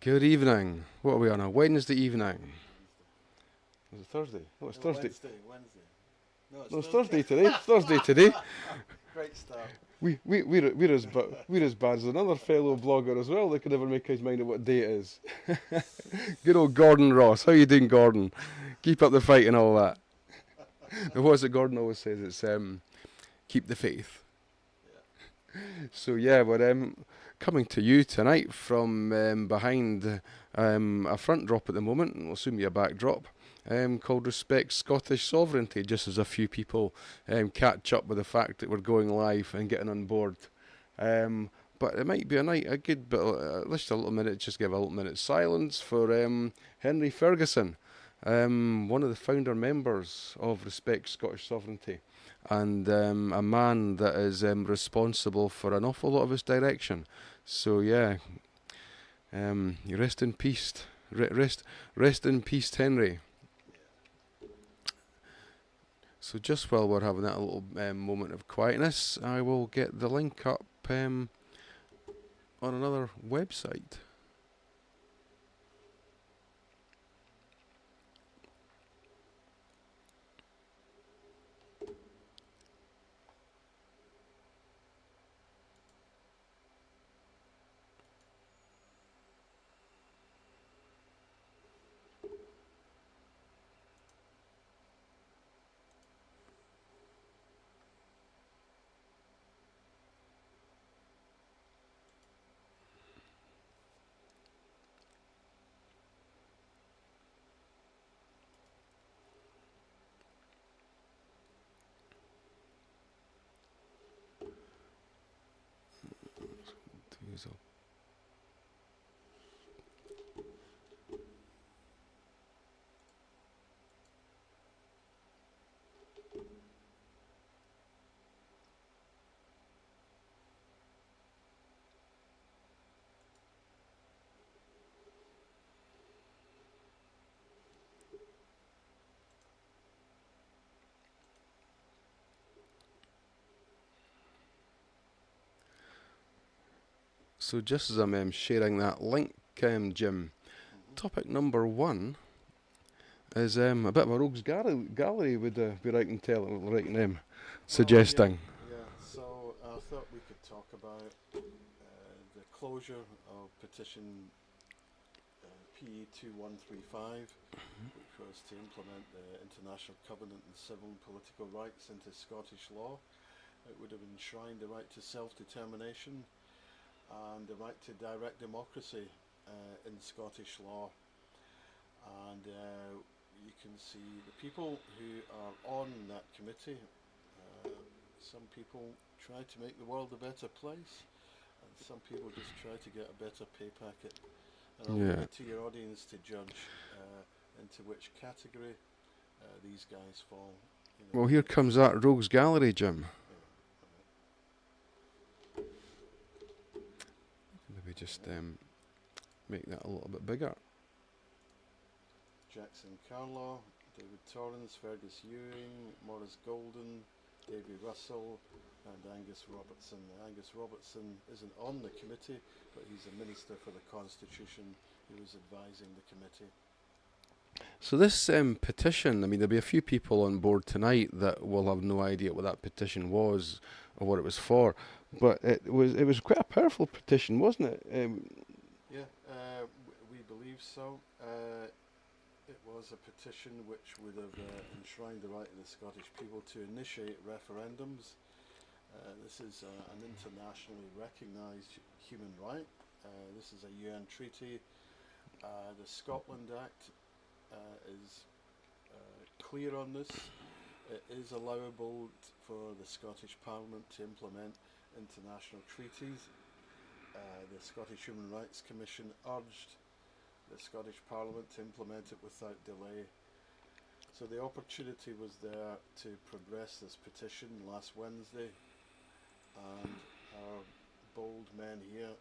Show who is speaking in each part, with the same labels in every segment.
Speaker 1: Good evening. What are we on, a Wednesday evening?
Speaker 2: Wednesday.
Speaker 1: Is it Thursday? Oh, it's
Speaker 2: No,
Speaker 1: Thursday.
Speaker 2: Wednesday. No, it's
Speaker 1: No, it's
Speaker 2: Thursday.
Speaker 1: Thursday today. It's Thursday today.
Speaker 2: Great start.
Speaker 1: We're as bad as another fellow blogger as well. They could never make his mind of what day it is. Good old Gordon Ross. How you doing, Gordon? Keep up the fight and all that. Now, what's it Gordon always says? It's keep the faith.
Speaker 2: Yeah.
Speaker 1: So yeah, we're coming to you tonight from behind a front drop at the moment, and will soon be a back drop, called Respect Scottish Sovereignty, just as a few people catch up with the fact that we're going live and getting on board. But it might be a good bit, just a little minute, just give a little minute silence for Henry Ferguson, one of the founder members of Respect Scottish Sovereignty, and a man that is responsible for an awful lot of its direction. So yeah, you rest in peace, rest in peace, Henry.
Speaker 2: Yeah.
Speaker 1: So just while we're having that little moment of quietness, I will get the link up on another website. So So just as I'm sharing that link, Jim,
Speaker 2: Mm-hmm.
Speaker 1: topic number one is a bit of a rogues gallery, would be right and tell, right and
Speaker 2: Well,
Speaker 1: suggesting.
Speaker 2: yeah. So I thought we could talk about the closure of petition PE 2135, which was to implement the International Covenant on Civil and Political Rights into Scottish law. It would have enshrined the right to self-determination and the right to direct democracy in Scottish law. And you can see the people who are on that committee. Some people try to make the world a better place, and some people just try to get a better pay packet. And I'll leave
Speaker 1: Yeah.
Speaker 2: it to your audience to judge into which category these guys fall. You know,
Speaker 1: Well, here comes that rogues gallery, Jim. Maybe just make that a little bit bigger.
Speaker 2: Jackson Carlaw, David Torrance, Fergus Ewing, Maurice Golden, Davy Russell, and Angus Robertson. Angus Robertson isn't on the committee, but he's a Minister for the Constitution who is advising the committee.
Speaker 1: So this petition, I mean, there'll be a few people on board tonight that will have no idea what that petition was or what it was for, but it was quite a powerful petition, wasn't it?
Speaker 2: Yeah, we believe so. It was a petition which would have enshrined the right of the Scottish people to initiate referendums. This is an internationally recognised human right. This is a UN treaty. The Scotland Act is clear on this. It is allowable for the Scottish Parliament to implement international treaties. The Scottish Human Rights Commission urged the Scottish Parliament to implement it without delay. So the opportunity was there to progress this petition last Wednesday, and our bold men here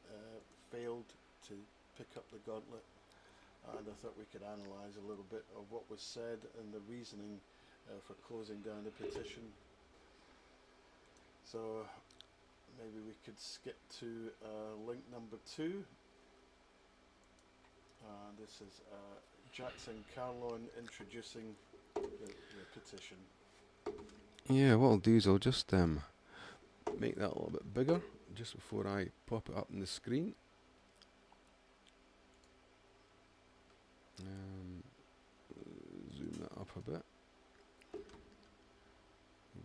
Speaker 2: failed to pick up the gauntlet, and I thought we could analyse a little bit of what was said and the reasoning for closing down the petition. So maybe we could skip to link number 2. This is Jackson Carlon introducing the petition.
Speaker 1: Yeah, what I'll do is I'll just make that a little bit bigger just before I pop it up on the screen. Zoom that up a bit.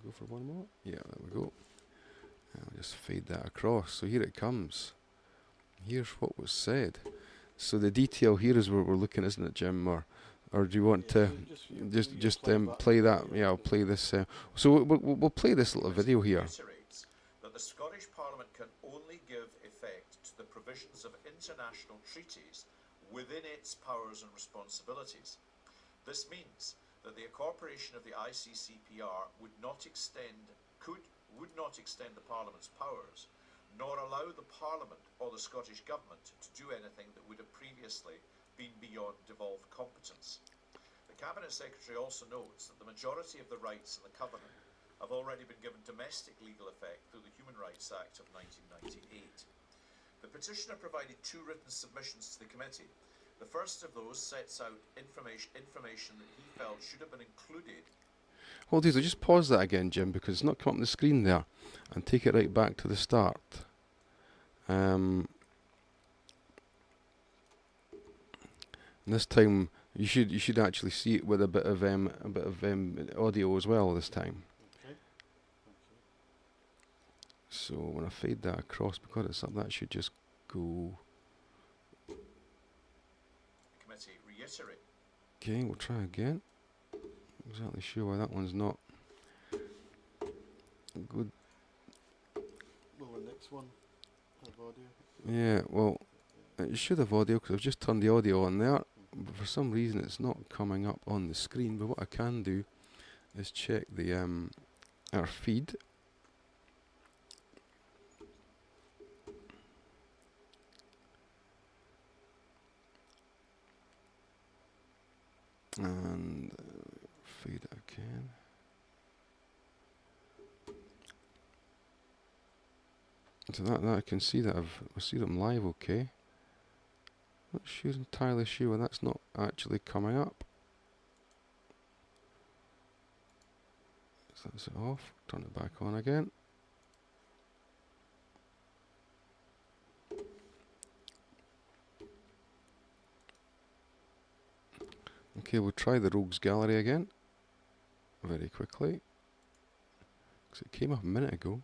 Speaker 1: Go for one more. Yeah, there we go. I'll just fade that across. So here it comes. Here's what was said. So the detail here is what we're looking, isn't it, Jim? Or do you want to just play that? Yeah, I'll play this. So we'll play this little video here.
Speaker 3: That the Scottish Parliament can only give effect to the provisions of international treaties within its powers and responsibilities. This means that the incorporation of the ICCPR would not extend the Parliament's powers, nor allow the Parliament or the Scottish Government to do anything that would have previously been beyond devolved competence. The Cabinet Secretary also notes that the majority of the rights in the Covenant have already been given domestic legal effect through the Human Rights Act of 1998. The petitioner provided 2 written submissions to the committee. The first of those sets out information that he felt should have been included.
Speaker 1: Well, I'll just pause that again, Jim, because it's not come up on the screen there, and take it right back to the start. And this time you should actually see it with a bit of audio as well this time.
Speaker 2: Okay.
Speaker 1: So when I fade that across, because it's up, that should just go.
Speaker 3: Committee reiterate.
Speaker 1: Okay, we'll try again. Not exactly sure why that one's not good.
Speaker 2: Will the next one have audio?
Speaker 1: Yeah, well, it should have audio because I've just turned the audio on there. But for some reason it's not coming up on the screen. But what I can do is check the our feed. And feed it again. So that I can see that I see them live okay. Not sure entirely sure when that's not actually coming up. So that's it off. Turn it back on again. Okay, we'll try the Rogues Gallery again. Very quickly. Because it came up a minute ago.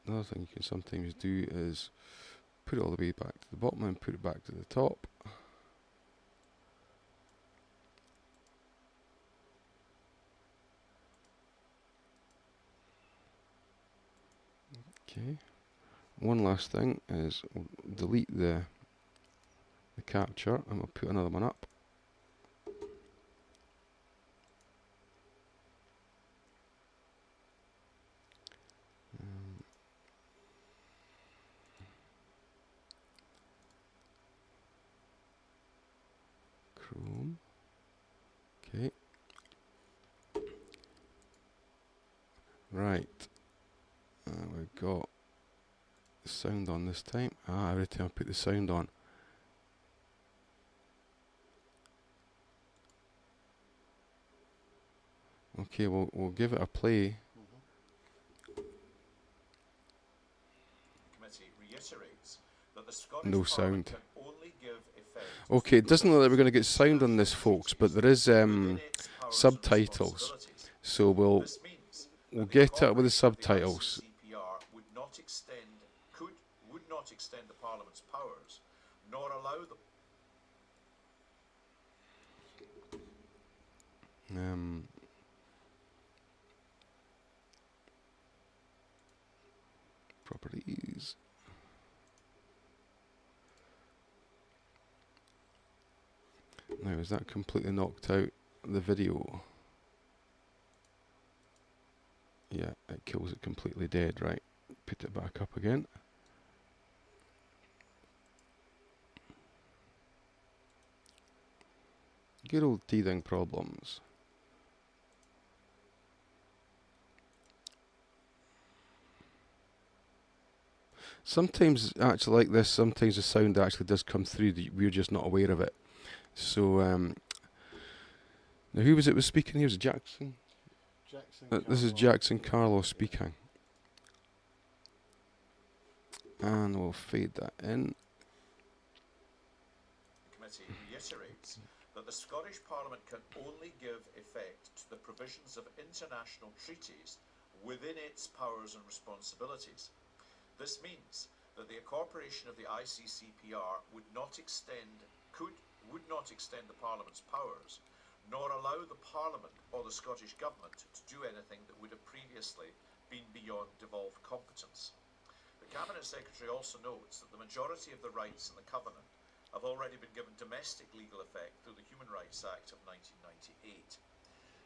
Speaker 1: Another thing you can sometimes do is put it all the way back to the bottom and put it back to the top. Okay. One last thing is we'll delete the capture and we'll put another one up. Chrome. Okay. Right. We've got the sound on this time. Every time I put the sound on. Okay, we'll give it a play.
Speaker 3: Committee reiterates that the Scottish
Speaker 1: No
Speaker 3: Parliament
Speaker 1: sound.
Speaker 3: can only give effect.
Speaker 1: Okay, it doesn't look like we're going to get sound on this, folks, but there is subtitles. So we'll get it with the subtitles.
Speaker 3: Would not extend the Parliament's powers, nor allow the
Speaker 1: properties. Now, is that completely knocked out the video? Yeah, it kills it completely dead, right? Put it back up again. Good old teething problems. Sometimes, actually, like this, sometimes the sound actually does come through. We're just not aware of it. So, now who was it was speaking here? Was it Jackson?
Speaker 2: Jackson
Speaker 1: This is
Speaker 2: Carlo.
Speaker 1: Jackson Carlo speaking. And we'll fade that in.
Speaker 3: Committee reiterates that the Scottish Parliament can only give effect to the provisions of international treaties within its powers and responsibilities. This means that the incorporation of the ICCPR would not extend the Parliament's powers, nor allow the Parliament or the Scottish Government to do anything that would have previously been beyond devolved competence. The Cabinet Secretary also notes that the majority of the rights in the Covenant have already been given domestic legal effect through the Human Rights Act of 1998.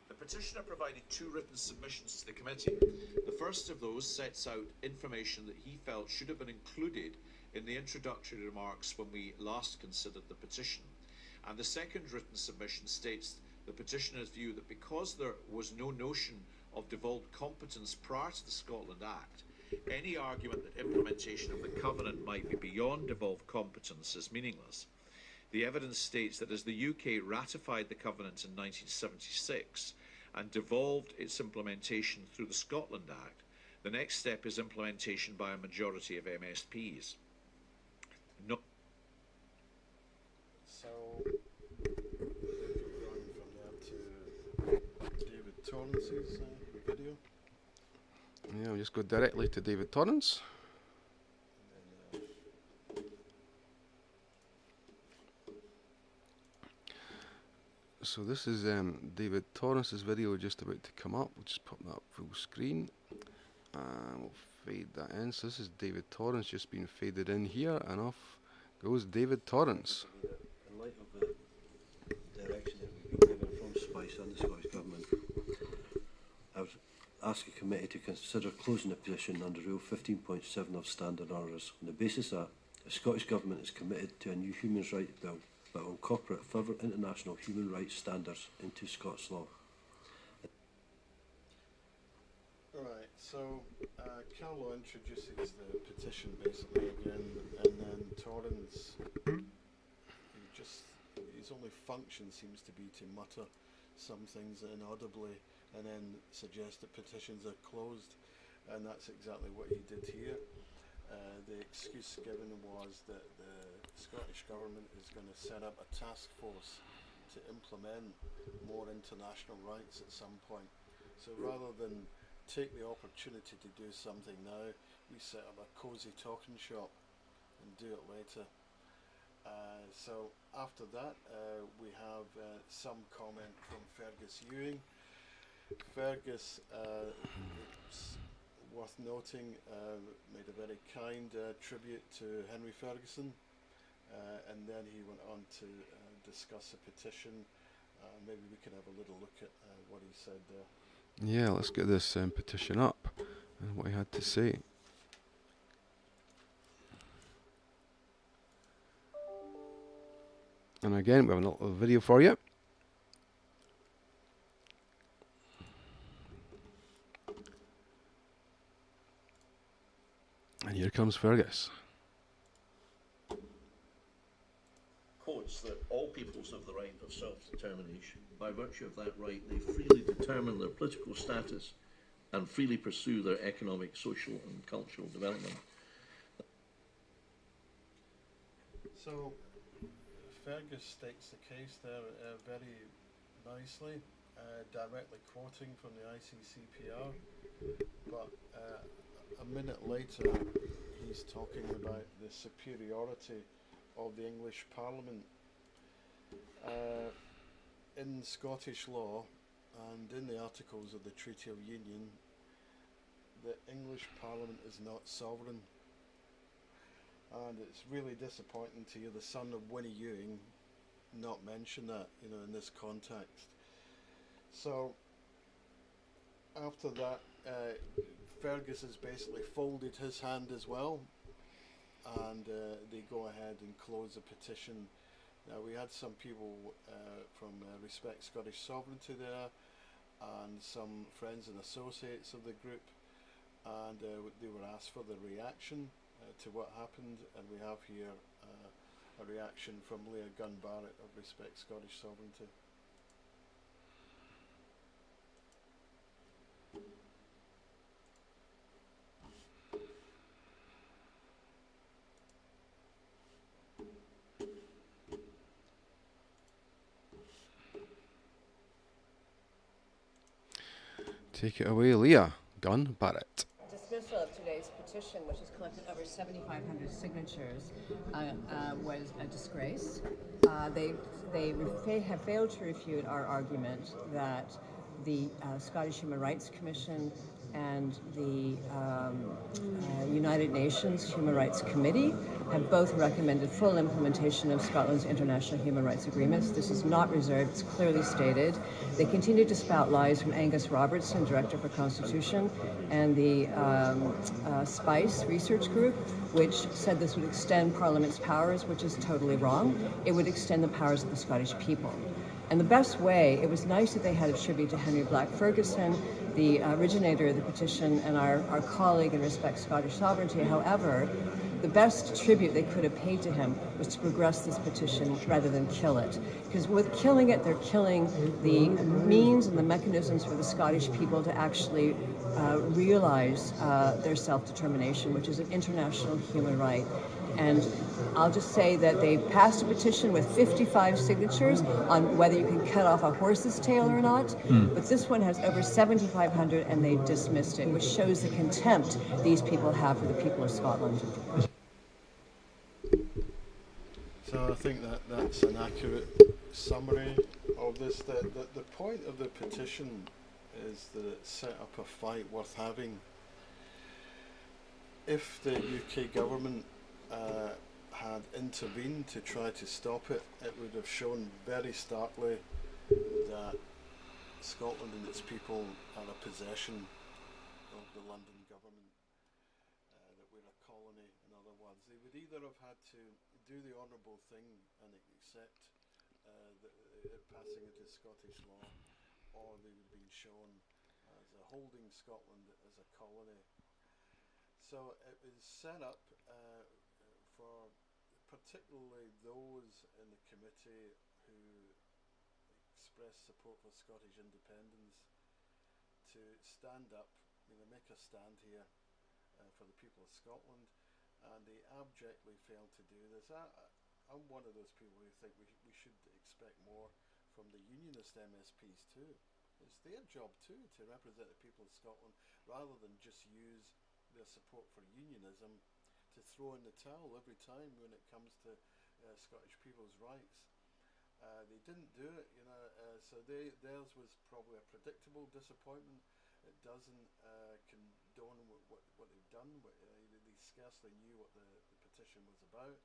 Speaker 3: The petitioner provided 2 written submissions to the committee. The first of those sets out information that he felt should have been included in the introductory remarks when we last considered the petition. And the second written submission states the petitioner's view that because there was no notion of devolved competence prior to the Scotland Act, any argument that implementation of the Covenant might be beyond devolved competence is meaningless. The evidence states that as the UK ratified the Covenant in 1976 and devolved its implementation through the Scotland Act, the next step is implementation by a majority of MSPs.
Speaker 2: So, going from there to David Torrance's video.
Speaker 1: Yeah, we'll just go directly to David Torrance.
Speaker 2: And then,
Speaker 1: So this is David Torrance's video just about to come up. We'll just pop that up full screen. And we'll fade that in. So this is David Torrance just being faded in here, and off goes David Torrance.
Speaker 4: In light of the direction that we've been given from SPICE and the Scottish Government, I would ask a committee to consider closing the petition under Rule 15.7 of Standard Orders on the basis that the Scottish Government is committed to a new human rights bill that will incorporate further international human rights standards into Scots law.
Speaker 2: right, so Carlo introduces the petition basically again, and then Torrance, his only function seems to be to mutter some things inaudibly and then suggest that petitions are closed, and that's exactly what he did here. The excuse given was that the Scottish Government is going to set up a task force to implement more international rights at some point. So rather than take the opportunity to do something now, we set up a cosy talking shop and do it later. So after that, we have some comment from Fergus Ewing. Fergus, it's worth noting, made a very kind tribute to Henry Ferguson, and then he went on to discuss a petition. Maybe we can have a little look at what he said there.
Speaker 1: Yeah, let's get this petition up and what he had to say. And again, we have a little video for you. And here comes Fergus.
Speaker 5: Quotes that all peoples have the right of self-determination. By virtue of that right, they freely determine their political status and freely pursue their economic, social and cultural development.
Speaker 2: So Fergus states the case there very nicely, directly quoting from the ICCPR, but a minute later he's talking about the superiority of the English Parliament. In Scottish law and in the Articles of the Treaty of Union, the English Parliament is not sovereign, and it's really disappointing to hear the son of Winnie Ewing not mention that, in this context. So after that, Fergus has basically folded his hand as well, and they go ahead and close the petition. Now, we had some people from Respect Scottish Sovereignty there, and some friends and associates of the group, and they were asked for the reaction to what happened, and we have here a reaction from Leah Gunn Barrett of Respect Scottish Sovereignty.
Speaker 1: Take it away, Leah Gunn Barrett.
Speaker 6: Dismissal of today's petition, which has collected over 7,500 signatures, was a disgrace. They have failed to refute our argument that the Scottish Human Rights Commission and the United Nations Human Rights Committee have both recommended full implementation of Scotland's international human rights agreements. This is not reserved, it's clearly stated. They continue to spout lies from Angus Robertson, Director for Constitution, and the SPICE research group, which said this would extend Parliament's powers, which is totally wrong. It would extend the powers of the Scottish people. And the best way, it was nice that they had a tribute to Henry Black Ferguson, the originator of the petition and our colleague in Respect Scottish Sovereignty. However, the best tribute they could have paid to him was to progress this petition rather than kill it. Because with killing it, they're killing the means and the mechanisms for the Scottish people to actually realize their self-determination, which is an international human right. And I'll just say that they passed a petition with 55 signatures on whether you can cut off a horse's tail or not. But this one has over 7,500 and they dismissed it, which shows the contempt these people have for the people of Scotland.
Speaker 2: So I think that's an accurate summary of this. The point of the petition is that it set up a fight worth having. If the UK government had intervened to try to stop it, it would have shown very starkly that Scotland and its people are a possession of the London government, that we're a colony, in other words. They would either have had to do the honourable thing and accept it passing into Scottish law, or they would have been shown as holding Scotland as a colony. So it was set up for particularly those in the committee who expressed support for Scottish independence to stand up, make a stand here for the people of Scotland, and they abjectly failed to do this. I'm one of those people who think we should expect more from the unionist MSPs too. It's their job too to represent the people of Scotland, rather than just use their support for unionism to throw in the towel every time when it comes to Scottish people's rights. They didn't do it, so theirs was probably a predictable disappointment. It doesn't condone what they've done. They scarcely knew what the petition was about.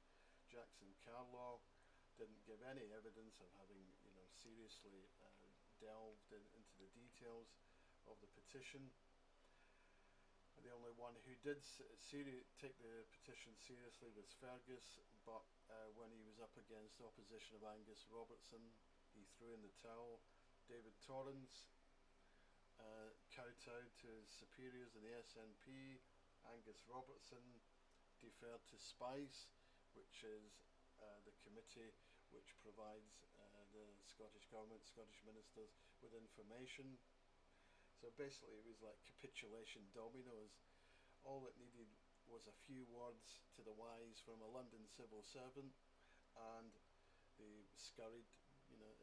Speaker 2: Jackson Carlaw didn't give any evidence of having seriously delved into the details of the petition. The only one who did take the petition seriously was Fergus, but when he was up against the opposition of Angus Robertson, he threw in the towel. David Torrance kowtowed to his superiors in the SNP. Angus Robertson deferred to SPICE, which is the committee which provides the Scottish government, Scottish ministers, with information. So basically it was like capitulation dominoes. All it needed was a few words to the wise from a London civil servant, and they scurried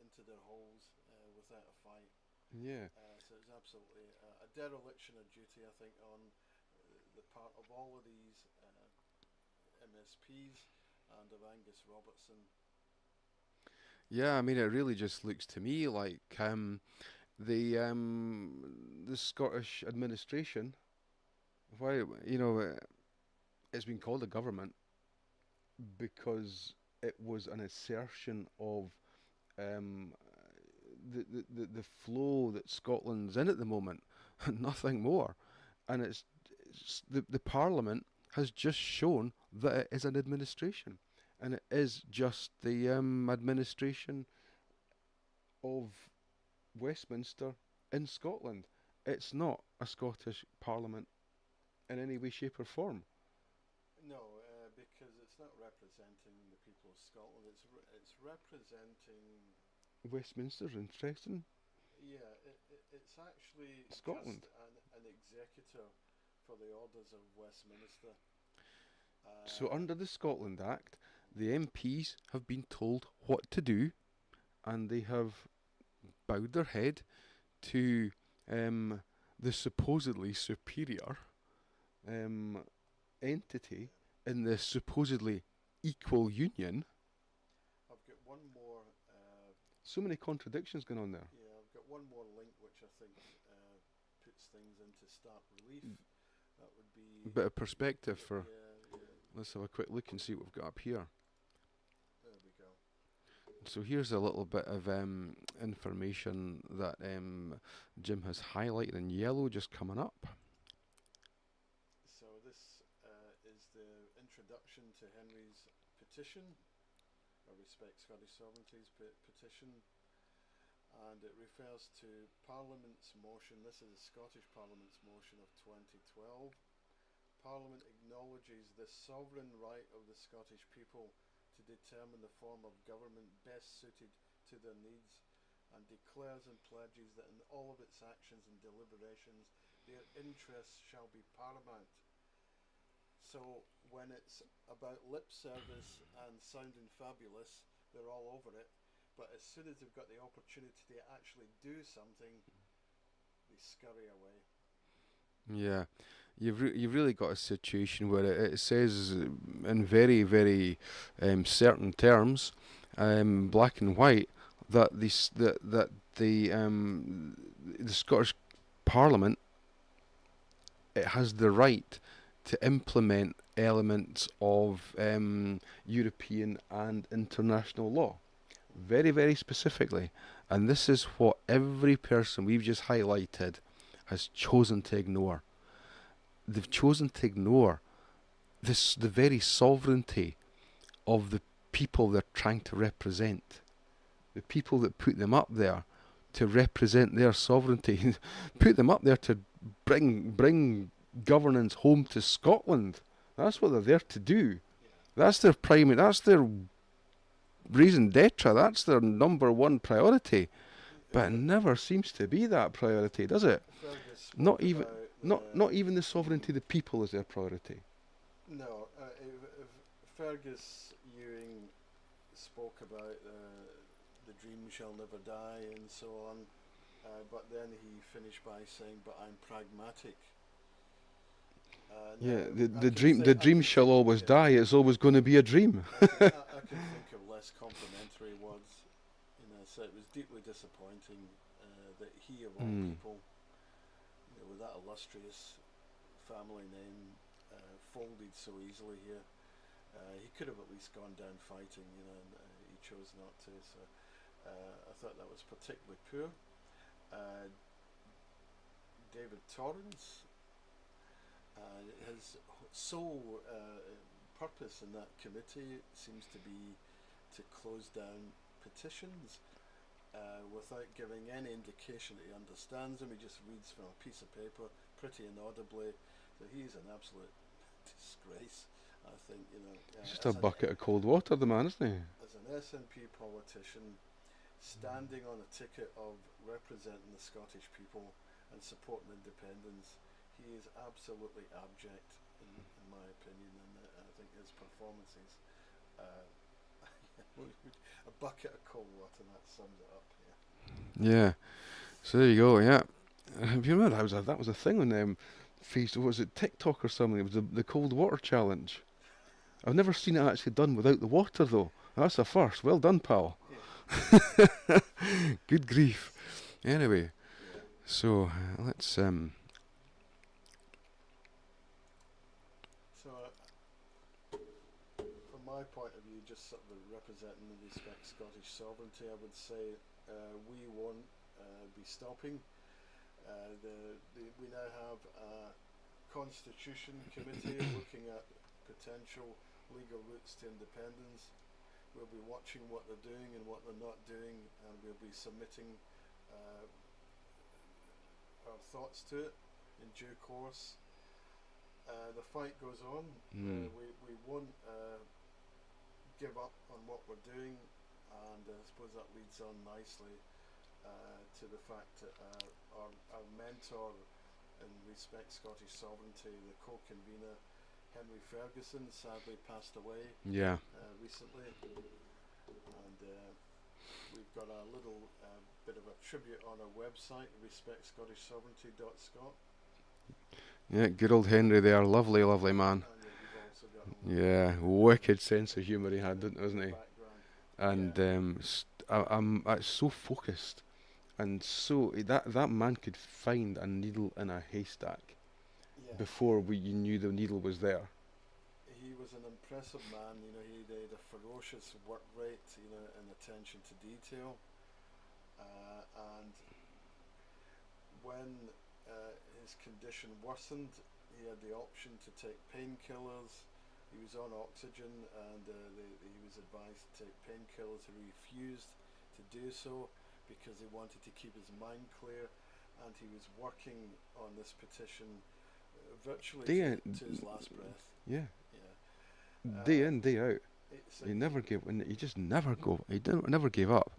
Speaker 2: into their holes without a fight.
Speaker 1: Yeah.
Speaker 2: So it's absolutely a dereliction of duty, I think, on the part of all of these MSPs and of Angus Robertson.
Speaker 1: Yeah, I mean, it really just looks to me like the Scottish administration, why it's been called a government because it was an assertion of the flow that Scotland's in at the moment, nothing more, and it's the Parliament has just shown that it is an administration, and it is just the administration of Westminster in Scotland. It's not a Scottish Parliament in any way, shape or form.
Speaker 2: No, because it's not representing the people of Scotland. It's representing.
Speaker 1: Westminster's interesting.
Speaker 2: Yeah, it's actually
Speaker 1: Scotland.
Speaker 2: just an executor for the orders of Westminster.
Speaker 1: So under the Scotland Act, the MPs have been told what to do, and they have bowed their head to the supposedly superior entity in the supposedly equal union.
Speaker 2: I've got one more.
Speaker 1: So many contradictions going on there.
Speaker 2: Yeah, I've got one more link which I think puts things into stark relief. That would be
Speaker 1: A bit of perspective for.
Speaker 2: Yeah.
Speaker 1: Let's have a quick look and see what we've got up here.
Speaker 2: There we go.
Speaker 1: So here's a little bit of information that Jim has highlighted in yellow, just coming up.
Speaker 2: So this is the introduction to Henry's petition, or Respect Scottish Sovereignty's petition, and it refers to Parliament's motion. This is the Scottish Parliament's motion of 2012. Parliament acknowledges the sovereign right of the Scottish people to determine the form of government best suited to their needs, and declares and pledges that in all of its actions and deliberations their interests shall be paramount. So when it's about lip service and sounding fabulous, they're all over it, but as soon as they've got the opportunity to actually do something, they scurry away.
Speaker 1: Yeah, you've really got a situation where it says in very, very certain terms, black and white, that the Scottish Parliament, it has the right to implement elements of European and international law, very, very specifically, and this is what every person we've just highlighted has chosen to ignore. They've chosen to ignore the very sovereignty of the people they're trying to represent. The people that put them up there to represent their sovereignty, put them up there to bring governance home to Scotland. That's what they're there to do. That's their primary, that's their raison d'etre, that's their number one priority. But it never seems to be that priority, does it? Not even the sovereignty of the people is their priority.
Speaker 2: No, Fergus Ewing spoke about the dream shall never die and so on, but then he finished by saying, "But I'm pragmatic."
Speaker 1: The dream shall always die. It's always going to be a dream.
Speaker 2: I can think of less complimentary words. So it was deeply disappointing that he, of all people, with that illustrious family name, folded so easily here. He could have at least gone down fighting, and he chose not to. So I thought that was particularly poor. David Torrance, his sole purpose in that committee seems to be to close down petitions without giving any indication that he understands them. He just reads from a piece of paper pretty inaudibly. So he's an absolute disgrace, I think.
Speaker 1: He's just a bucket of cold water, the man, isn't he?
Speaker 2: As an SNP politician, standing on a ticket of representing the Scottish people and supporting independence, he is absolutely abject, in my opinion, and I think his performances, a bucket of cold water, that sums it up.
Speaker 1: Yeah. So there you go. Yeah. Have you remember that was a thing on Facebook? Was it TikTok or something? It was the cold water challenge. I've never seen it actually done without the water though. That's a first. Well done, pal. Yeah. Good grief. Anyway, so let's
Speaker 2: So from my point of view, just sort of representing the Respect Scottish Sovereignty, I would say we won't be stopping. We now have a Constitution Committee looking at potential legal routes to independence. We'll be watching what they're doing and what they're not doing, and we'll be submitting our thoughts to it in due course. the fight goes on. We won't give up on what we're doing, and I suppose that leads on nicely to the fact that our mentor in Respect Scottish Sovereignty, the co-convener Henry Ferguson, sadly passed away
Speaker 1: Yeah.
Speaker 2: recently, and we've got a little bit of a tribute on our website, respectscottishsovereignty.scot.
Speaker 1: Yeah, good old Henry there, lovely, lovely man.
Speaker 2: And you've also got
Speaker 1: Yeah, wicked sense of humour he had, wasn't he?
Speaker 2: background.
Speaker 1: And I'm so focused, and so that man could find a needle in a haystack
Speaker 2: Yeah.
Speaker 1: before you knew the needle was there.
Speaker 2: He was an impressive man. You know, he had a ferocious work rate, you know, and attention to detail. And when his condition worsened, he had the option to take painkillers. He was on oxygen, and he was advised to take painkillers. He refused to do so because he wanted to keep his mind clear, and he was working on this petition virtually to his last breath.
Speaker 1: Yeah,
Speaker 2: Yeah.
Speaker 1: day in, day out.
Speaker 2: It's
Speaker 1: He never gave. He just never go. He never gave up.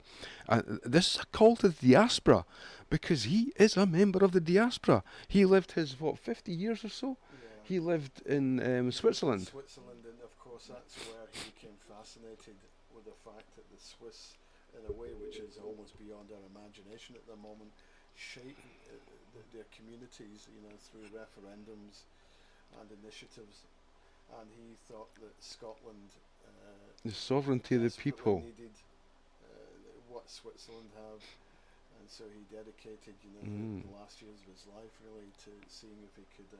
Speaker 1: And this is a call to the diaspora, because he is a member of the diaspora. He lived his 50 years or so.
Speaker 2: yeah.
Speaker 1: He lived in Switzerland.
Speaker 2: Switzerland, and of course that's where he became fascinated with the fact that the Swiss, in a way which is almost beyond our imagination at the moment, shape their communities, you know, through referendums and initiatives. And he thought that Scotland
Speaker 1: The sovereignty of the
Speaker 2: desperately
Speaker 1: people.
Speaker 2: needed what Switzerland have, and so he dedicated, you know, the last years of his life really to seeing if he could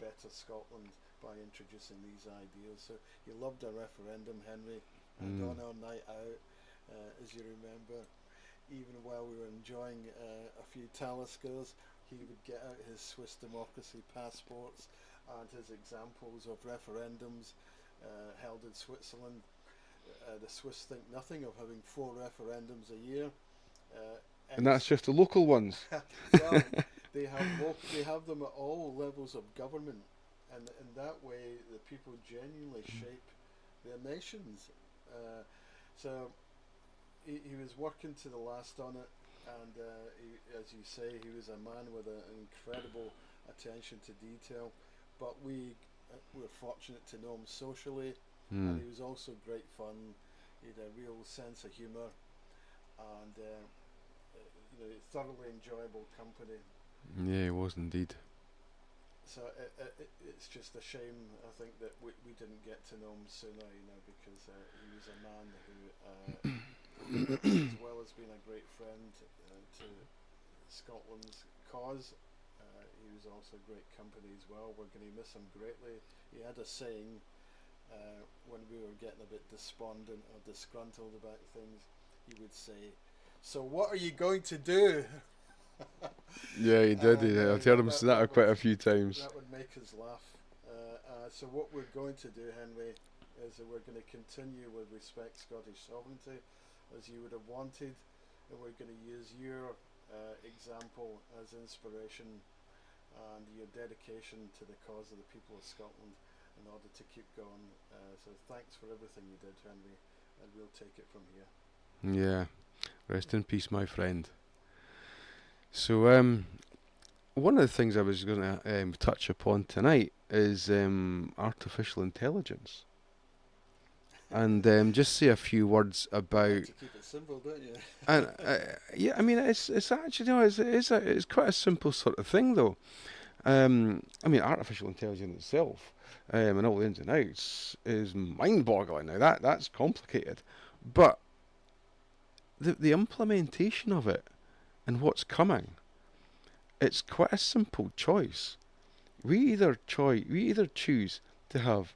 Speaker 2: better Scotland by introducing these ideas. So he loved a referendum, Henry, and on our night out, as you remember, even while we were enjoying a few Taliskers, he would get out his Swiss democracy passports and his examples of referendums held in Switzerland. The Swiss think nothing of having 4 referendums a year.
Speaker 1: And that's just the local ones.
Speaker 2: Well, they have them at all levels of government, and in that way the people genuinely shape their nations. So he was working to the last on it, and as you say, he was a man with an incredible attention to detail. But we were fortunate to know him socially, and he was also great fun. He had a real sense of humour, and you know, thoroughly enjoyable company.
Speaker 1: Yeah, he was indeed.
Speaker 2: So it's just a shame, I think, that we didn't get to know him sooner, you know, because he was a man who, as well as being a great friend to Scotland's cause, he was also great company as well. We're going to miss him greatly. He had a saying when we were getting a bit despondent or disgruntled about things. He would say, "So what are you going to do?"
Speaker 1: Yeah, he did. I've heard him say that quite a few times.
Speaker 2: That would make us laugh. So what we're going to do, Henry, is that we're going to continue with Respect Scottish Sovereignty, as you would have wanted, and we're going to use your example as inspiration and your dedication to the cause of the people of Scotland in order to keep going. So thanks for everything you did, Henry, and we'll take it from here.
Speaker 1: Yeah, rest in peace, my friend. So, one of the things I was going to touch upon tonight is artificial intelligence, and just say a few words about.
Speaker 2: You like to keep it simple, don't you?
Speaker 1: And yeah, I mean, it's actually, you know, it's quite a simple sort of thing, though. I mean, artificial intelligence itself, and all the ins and outs, is mind-boggling. Now that's complicated, but the implementation of it and what's coming, it's quite a simple choice. We either choose to have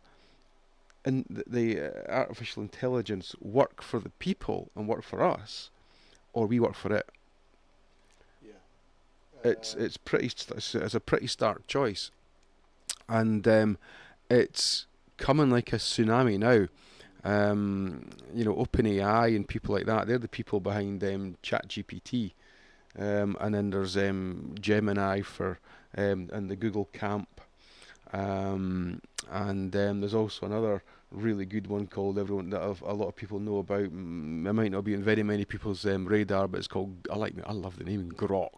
Speaker 1: the artificial intelligence work for the people and work for us, or we work for it.
Speaker 2: Yeah.
Speaker 1: It's a pretty stark choice, and it's coming like a tsunami now. You know, OpenAI and people like that, they're the people behind ChatGPT, and then there's Gemini for and the Google Camp, And there's also another really good one called everyone that a lot of people know about. It might not be in very many people's radar, but it's called, I love the name, Grok.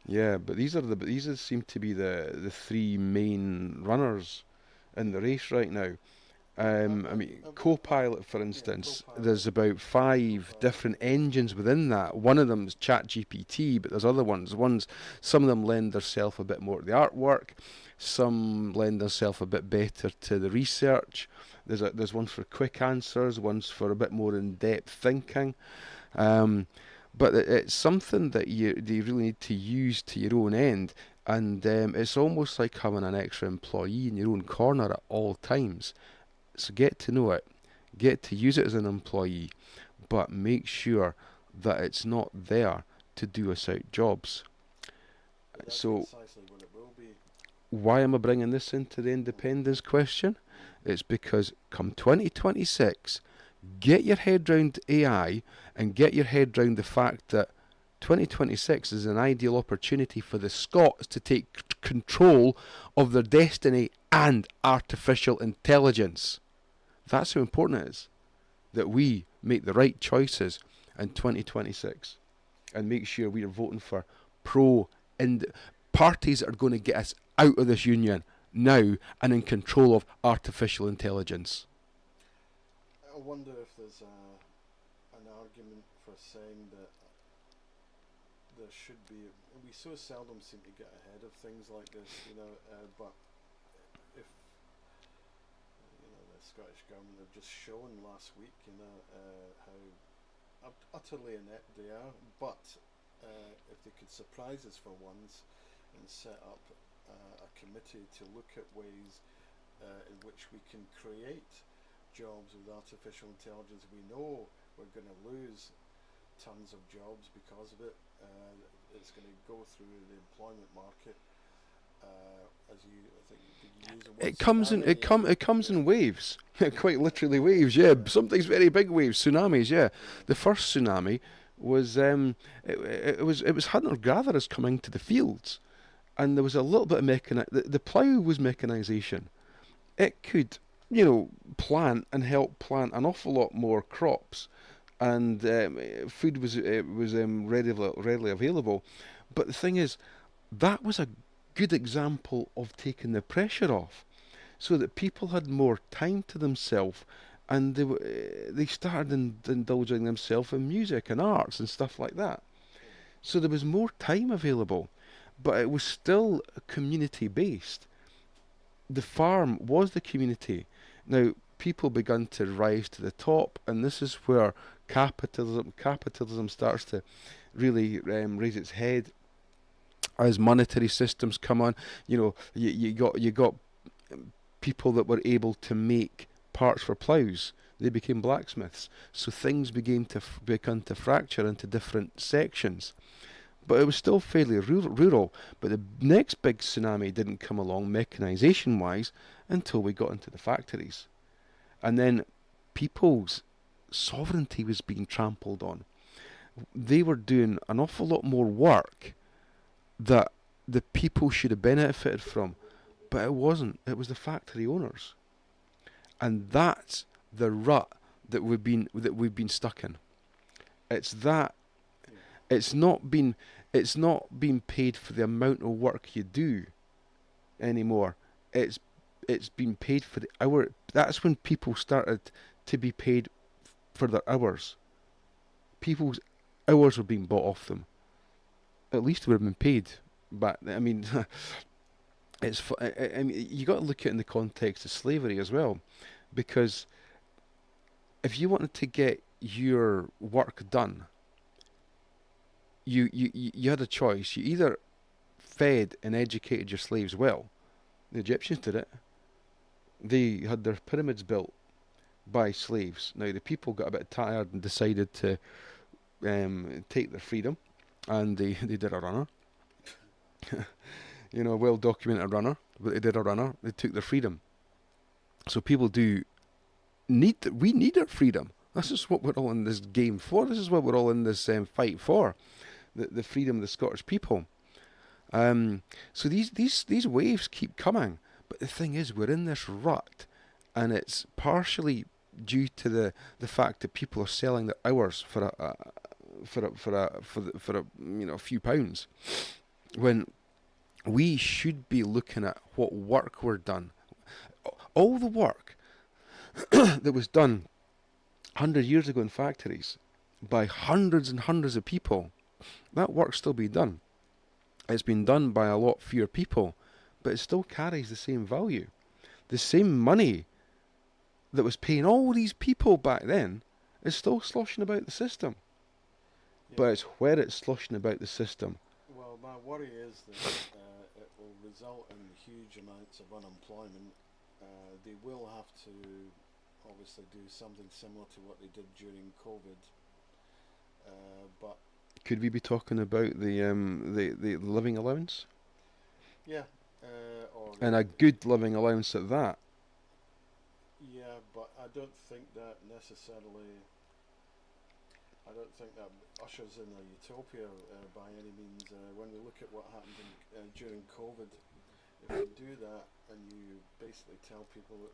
Speaker 1: Yeah, but these seem to be the three main runners in the race right now. I mean, Copilot, for instance, there's about 5 different engines within that. One of them's ChatGPT, but there's other ones. Some of them lend themselves a bit more to the artwork. Some lend themselves a bit better to the research. There's ones for quick answers, ones for a bit more in-depth thinking. But it's something that you really need to use to your own end. And it's almost like having an extra employee in your own corner at all times. So get to know it, get to use it as an employee, but make sure that it's not there to do us out jobs.
Speaker 2: That's
Speaker 1: So
Speaker 2: precisely what it will be.
Speaker 1: why am I bringing this into the independence question? It's because come 2026, get your head round AI and get your head round the fact that 2026 is an ideal opportunity for the Scots to take control of their destiny and artificial intelligence. That's how important it is that we make the right choices in 2026 and make sure we are voting for parties that are going to get us out of this union now and in control of artificial intelligence.
Speaker 2: I wonder if there's an argument for saying that there should be. We so seldom seem to get ahead of things like this, but if the Scottish government have just shown last week, how utterly inept they are, but if they could surprise us for once and set up a committee to look at ways in which we can create jobs with artificial intelligence. We know we're going to lose tons of jobs because of it. It's going to go through the employment market. As you, I think, you use
Speaker 1: It comes in waves, quite literally waves. Yeah, sometimes very big waves, tsunamis. Yeah, the first tsunami was it was hunter gatherers coming to the fields, and there was a little bit of the plough was mechanisation. It could plant and help plant an awful lot more crops, and food was readily available. But the thing is, that was a good example of taking the pressure off, so that people had more time to themselves, and they started indulging themselves in music and arts and stuff like that. So there was more time available, but it was still community based. The farm was the community. Now people began to rise to the top, and this is where capitalism starts to really raise its head as monetary systems come on. You got people that were able to make parts for ploughs. They became blacksmiths. So things began to fracture into different sections. But it was still fairly rural. But the next big tsunami didn't come along mechanisation-wise until we got into the factories. And then people's sovereignty was being trampled on. They were doing an awful lot more work that the people should have benefited from, but it wasn't. It was the factory owners. And that's the rut that we've been stuck in. It's that. It's not being paid for the amount of work you do anymore. It's been paid for the hour. That's when people started to be paid for their hours. People's hours were being bought off them. At least they would have been paid. But I mean, I mean, you got to look at it in the context of slavery as well, because if you wanted to get your work done, you had a choice. You either fed and educated your slaves well. The Egyptians did it. They had their pyramids built by slaves. Now the people got a bit tired and decided to take their freedom, and they did a runner. A well documented runner, but they did a runner. They took their freedom. So people we need our freedom. This is what we're all in this game for. This is what we're all in this fight for. The freedom of the Scottish people. So these waves keep coming, but the thing is, we're in this rut, and it's partially due to the fact that people are selling their hours for a few pounds, when we should be looking at what work we're done. All the work that was done 100 years ago in factories by hundreds and hundreds of people, that work's still being done. It's been done by a lot fewer people, but it still carries the same value. The same money that was paying all these people back then is still sloshing about the system.
Speaker 2: Yeah.
Speaker 1: But it's where it's sloshing about the system.
Speaker 2: Well, my worry is that it will result in huge amounts of unemployment. They will have to obviously do something similar to what they did during COVID. But
Speaker 1: Could we be talking about the living allowance?
Speaker 2: yeah, or
Speaker 1: And a good living allowance at that.
Speaker 2: yeah, but I don't think that necessarily. I don't think that ushers in a utopia by any means. When we look at what happened during COVID, if you do that and you basically tell people that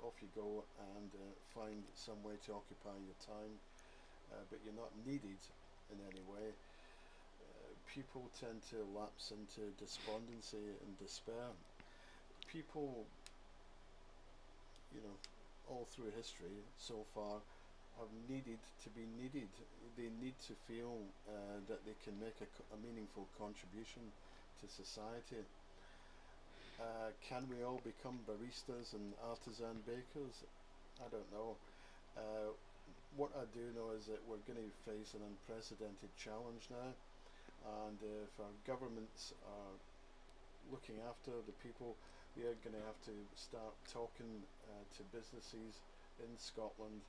Speaker 2: off you go and find some way to occupy your time, but you're not needed in any way, people tend to lapse into despondency and despair. People, all through history so far, have needed to be needed. They need to feel that they can make a meaningful contribution to society. Can we all become baristas and artisan bakers? I don't know. What I do know is that we're going to face an unprecedented challenge now, and if our governments are looking after the people, we are going to have to start talking to businesses in Scotland,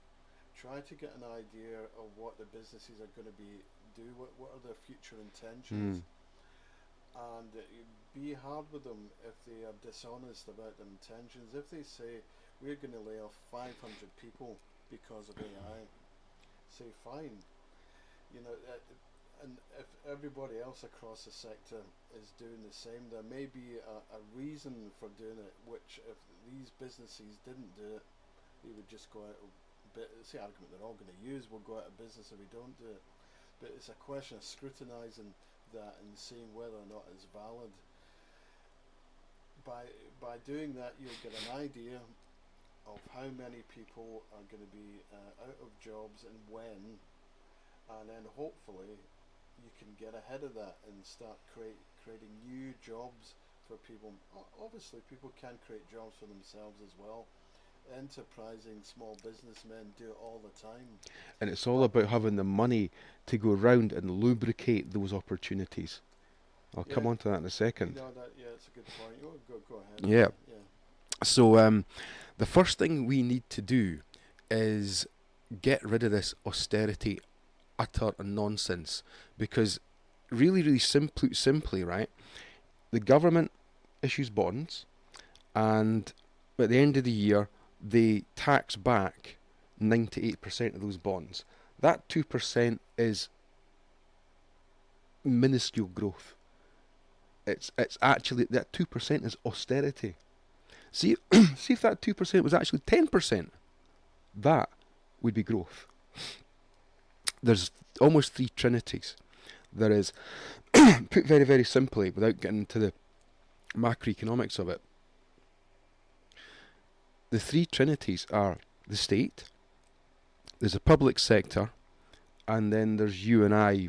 Speaker 2: try to get an idea of what the businesses are going to what are their future intentions, and be hard with them if they are dishonest about their intentions. If they say we're going to lay off 500 people because of AI, say fine, and if everybody else across the sector is doing the same, there may be a reason for doing it, which if these businesses didn't do it, they would just go out of it's the argument they're all going to use, we'll go out of business if we don't do it. But it's a question of scrutinising that and seeing whether or not it's valid. By doing that, you'll get an idea of how many people are going to be out of jobs and when, and then hopefully you can get ahead of that and start creating new jobs for people. Obviously people can create jobs for themselves as well. Enterprising small businessmen do it all the time.
Speaker 1: And it's all about having the money to go round and lubricate those opportunities. I'll come on to that in a second.
Speaker 2: It's a good point. Go ahead.
Speaker 1: Yeah. So the first thing we need to do is get rid of this austerity, utter nonsense, because really simply, right, the government issues bonds, and at the end of the year they tax back 98% of those bonds. That 2% is minuscule growth. It's actually, that 2% is austerity. See if that 2% was actually 10%, that would be growth. There's almost three trinities. There is, put very, very simply, without getting into the macroeconomics of it, the three trinities are the state, there's a public sector, and then there's you and I,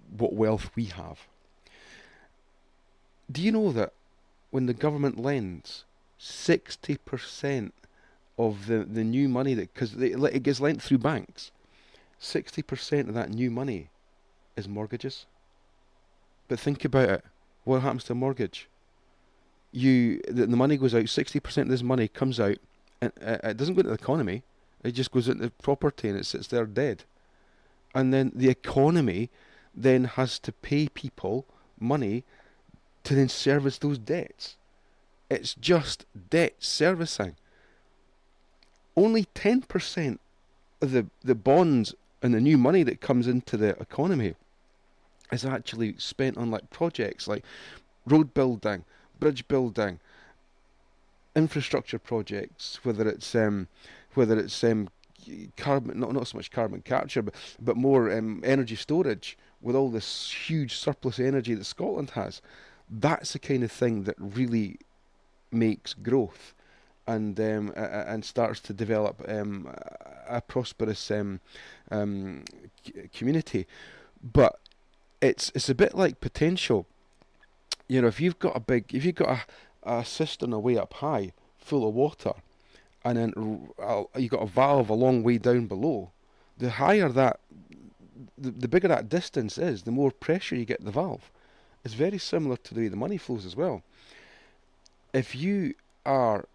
Speaker 1: what wealth we have. Do you know that when the government lends, 60% of the new money, because it gets lent through banks, 60% of that new money is mortgages? But think about it. What happens to a mortgage? The money goes out, 60% of this money comes out, and it doesn't go into the economy, it just goes into property and it sits there dead. And then the economy then has to pay people money to then service those debts. It's just debt servicing. Only 10% of the bonds and the new money that comes into the economy is actually spent on like projects like road building, bridge building, infrastructure projects, whether it's carbon, not so much carbon capture, but more energy storage, with all this huge surplus energy that Scotland has. That's the kind of thing that really makes growth and starts to develop a prosperous community. But it's a bit like potential. You know, if you've got a cistern away up high full of water, and then you've got a valve a long way down below, the higher that, the bigger that distance is, the more pressure you get in the valve. It's very similar to the way the money flows as well. If you are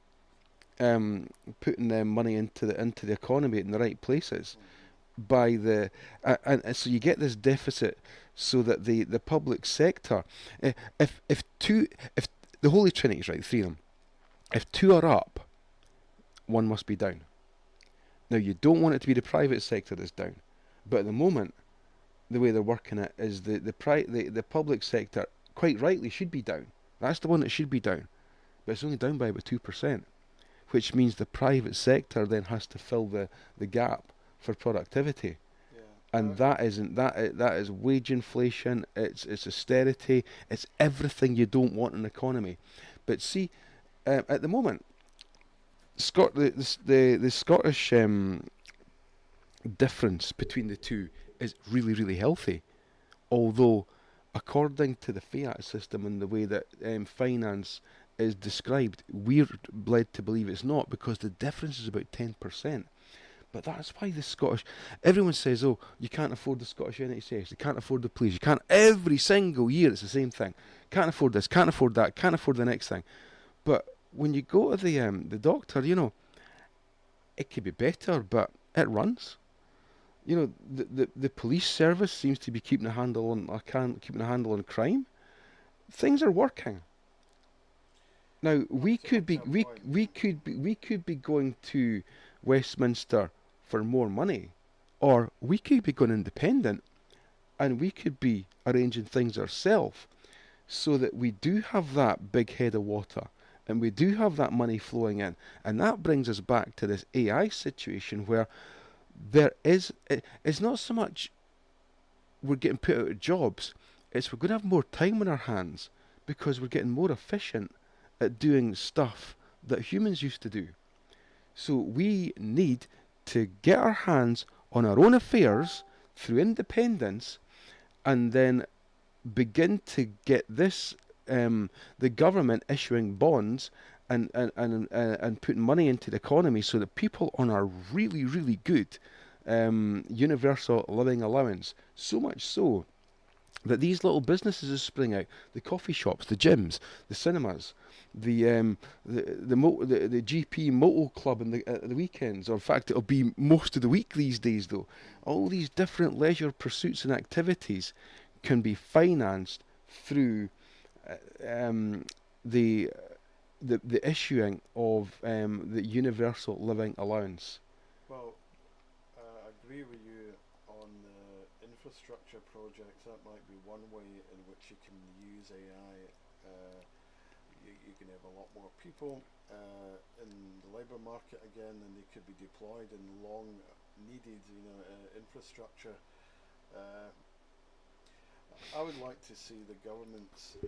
Speaker 1: putting money into the economy in the right places, and so you get this deficit, so that the public sector, if the Holy Trinity's right, three of them, if two are up, one must be down. Now, you don't want it to be the private sector that's down, but at the moment, the way they're working it is the public sector, quite rightly, should be down. That's the one that should be down, but it's only down by about 2%, which means the private sector then has to fill the gap for productivity.
Speaker 2: Yeah.
Speaker 1: And that is wage inflation, it's austerity, it's everything you don't want in an economy. But see, at the moment, the Scottish difference between the two is really, really healthy. Although, according to the fiat system and the way that finance is described, we're led to believe it's not, because the difference is about 10%. But that's why the Scottish, everyone says, oh, you can't afford the Scottish NHS, you can't afford the police, you can't, every single year it's the same thing. Can't afford this, can't afford that, can't afford the next thing. But when you go to the doctor, you know, it could be better, but it runs. You know, the police service seems to be keeping a handle on crime. Things are working. Now we could be going to Westminster for more money, or we could be going independent, and we could be arranging things ourselves, so that we do have that big head of water, and we do have that money flowing in. And that brings us back to this AI situation, where it's not so much we're getting put out of jobs, it's we're going to have more time on our hands, because we're getting more efficient at doing stuff that humans used to do. So we need to get our hands on our own affairs through independence, and then begin to get this, the government issuing bonds and putting money into the economy, so that people on our really, really good universal living allowance, so much so that these little businesses spring out, the coffee shops, the gyms, the cinemas, the GP moto club at the weekends, or in fact it'll be most of the week these days though. All these different leisure pursuits and activities can be financed through the issuing of the universal living allowance.
Speaker 2: Well, I agree with you on the infrastructure projects. That might be one way in which you can use AI. You can have a lot more people in the labour market again, and they could be deployed in long needed, infrastructure. I would like to see the governments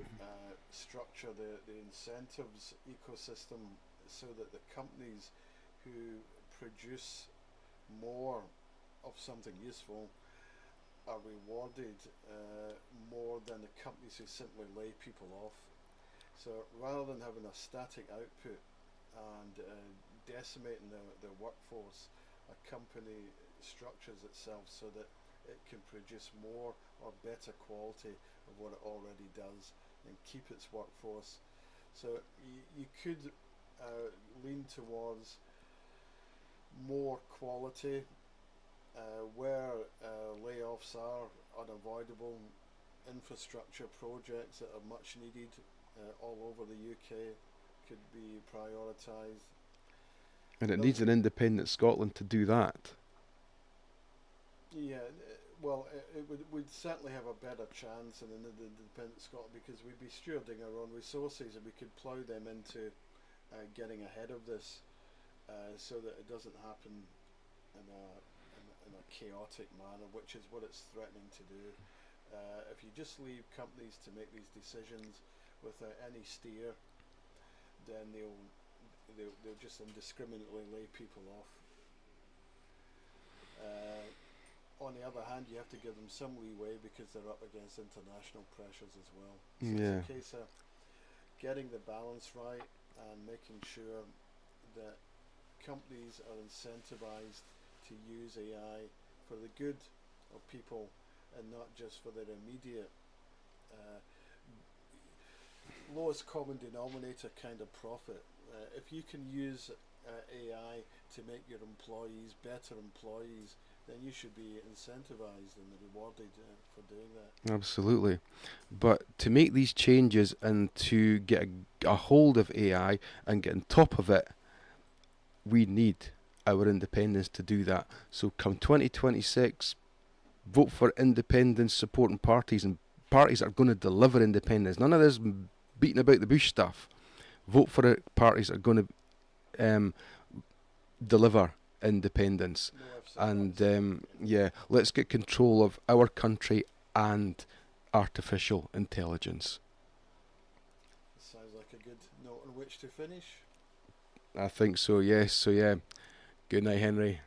Speaker 2: structure the incentives ecosystem, so that the companies who produce more of something useful are rewarded more than the companies who simply lay people off. So rather than having a static output and decimating the workforce, a company structures itself so that it can produce more or better quality of what it already does and keep its workforce. So you could lean towards more quality where layoffs are unavoidable. Infrastructure projects that are much needed all over the UK could be prioritised.
Speaker 1: And it needs an independent Scotland to do that.
Speaker 2: Yeah, Well, we'd certainly have a better chance in an independent Scotland because we'd be stewarding our own resources and we could plough them into getting ahead of this so that it doesn't happen in a chaotic manner, which is what it's threatening to do. If you just leave companies to make these decisions without any steer, then they'll just indiscriminately lay people off. On the other hand, you have to give them some leeway because they're up against international pressures as well. So
Speaker 1: Yeah.
Speaker 2: it's a case of getting the balance right and making sure that companies are incentivized to use AI for the good of people and not just for their immediate lowest common denominator kind of profit. If you can use AI to make your employees better employees, then you should be incentivized and rewarded for doing that.
Speaker 1: Absolutely. But to make these changes and to get a hold of AI and get on top of it, we need our independence to do that. So come 2026, vote for independence supporting parties and parties that are going to deliver independence. None of this beating about the bush stuff. Vote for parties that are going to deliver independence.
Speaker 2: No ifs or
Speaker 1: And
Speaker 2: buts.
Speaker 1: yeah, let's get control of our country and artificial intelligence.
Speaker 2: Sounds like a good note on which to finish.
Speaker 1: I think so, yes. So yeah, good night, Henry.